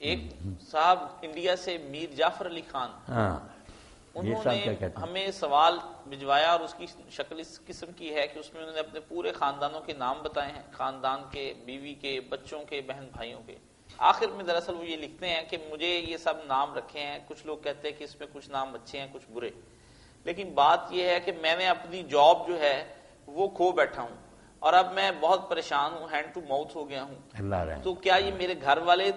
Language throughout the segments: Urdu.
ایک صاحب انڈیا سے میر جعفر علی خان، انہوں نے ہمیں سوال بھجوایا اور اس کی شکل اس قسم کی ہے کہ اس میں انہوں نے اپنے پورے خاندانوں کے نام بتائے ہیں، خاندان کے، بیوی کے، بچوں کے، بہن بھائیوں کے۔ آخر میں دراصل وہ یہ لکھتے ہیں کہ مجھے یہ سب نام رکھے ہیں، کچھ لوگ کہتے ہیں کہ اس میں کچھ نام اچھے ہیں کچھ برے، لیکن بات یہ ہے کہ میں نے اپنی جاب جو ہے وہ کھو بیٹھا ہوں اور اب میں بہت پریشان ہوں، ہینڈ ٹو ماؤتھ ہو گیا ہوں۔ تو کیا یہ میرے گھر والے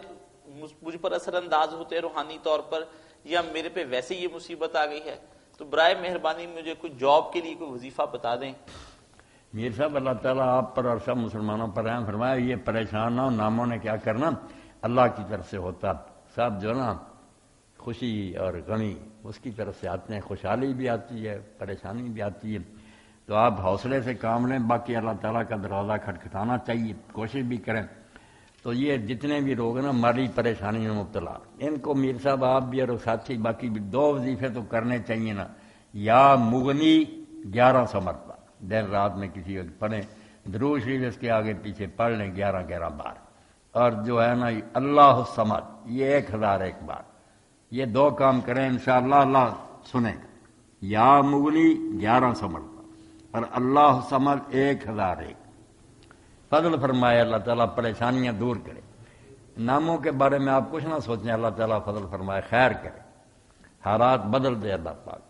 مجھ پر اثر انداز ہوتے روحانی طور پر، یا میرے پہ ویسے یہ مصیبت آ گئی ہے؟ تو برائے مہربانی مجھے کوئی جاب کے لیے کوئی وظیفہ بتا دیں۔ میر صاحب اللہ تعالیٰ آپ پر اور سب مسلمانوں پر رحم فرمایا، یہ پریشان نہ ہو، ناموں نے کیا کرنا، اللہ کی طرف سے ہوتا، سب جو نا خوشی اور غمی اس کی طرف سے آتے ہیں، خوشحالی بھی آتی ہے پریشانی بھی آتی ہے، تو آپ حوصلے سے کام لیں، باقی اللہ تعالیٰ کا دروازہ کھٹکھٹانا چاہیے، کوشش بھی کریں۔ تو یہ جتنے بھی لوگ نا مالی پریشانی میں مبتلا، ان کو میر صاحب آپ بھی اور ساتھی باقی بھی 2 وظیفے تو کرنے چاہیے نا، یا مغنی 1100 مرتبہ دن رات میں کسی وقت پڑھیں، درود شریف اس کے آگے پیچھے پڑھ لیں 11 بار، اور جو ہے نا اللہ الصمد یہ 1001 بار، یہ 2 کام کریں انشاءاللہ اللہ سنیں گا۔ یا مغنی 1100 مرتبہ اور اللہ الصمد 1001، فضل فرمائے اللہ تعالیٰ، پریشانیاں دور کرے۔ ناموں کے بارے میں آپ کچھ نہ سوچیں، اللہ تعالیٰ فضل فرمائے، خیر کرے، حالات بدل دے اللہ پاک۔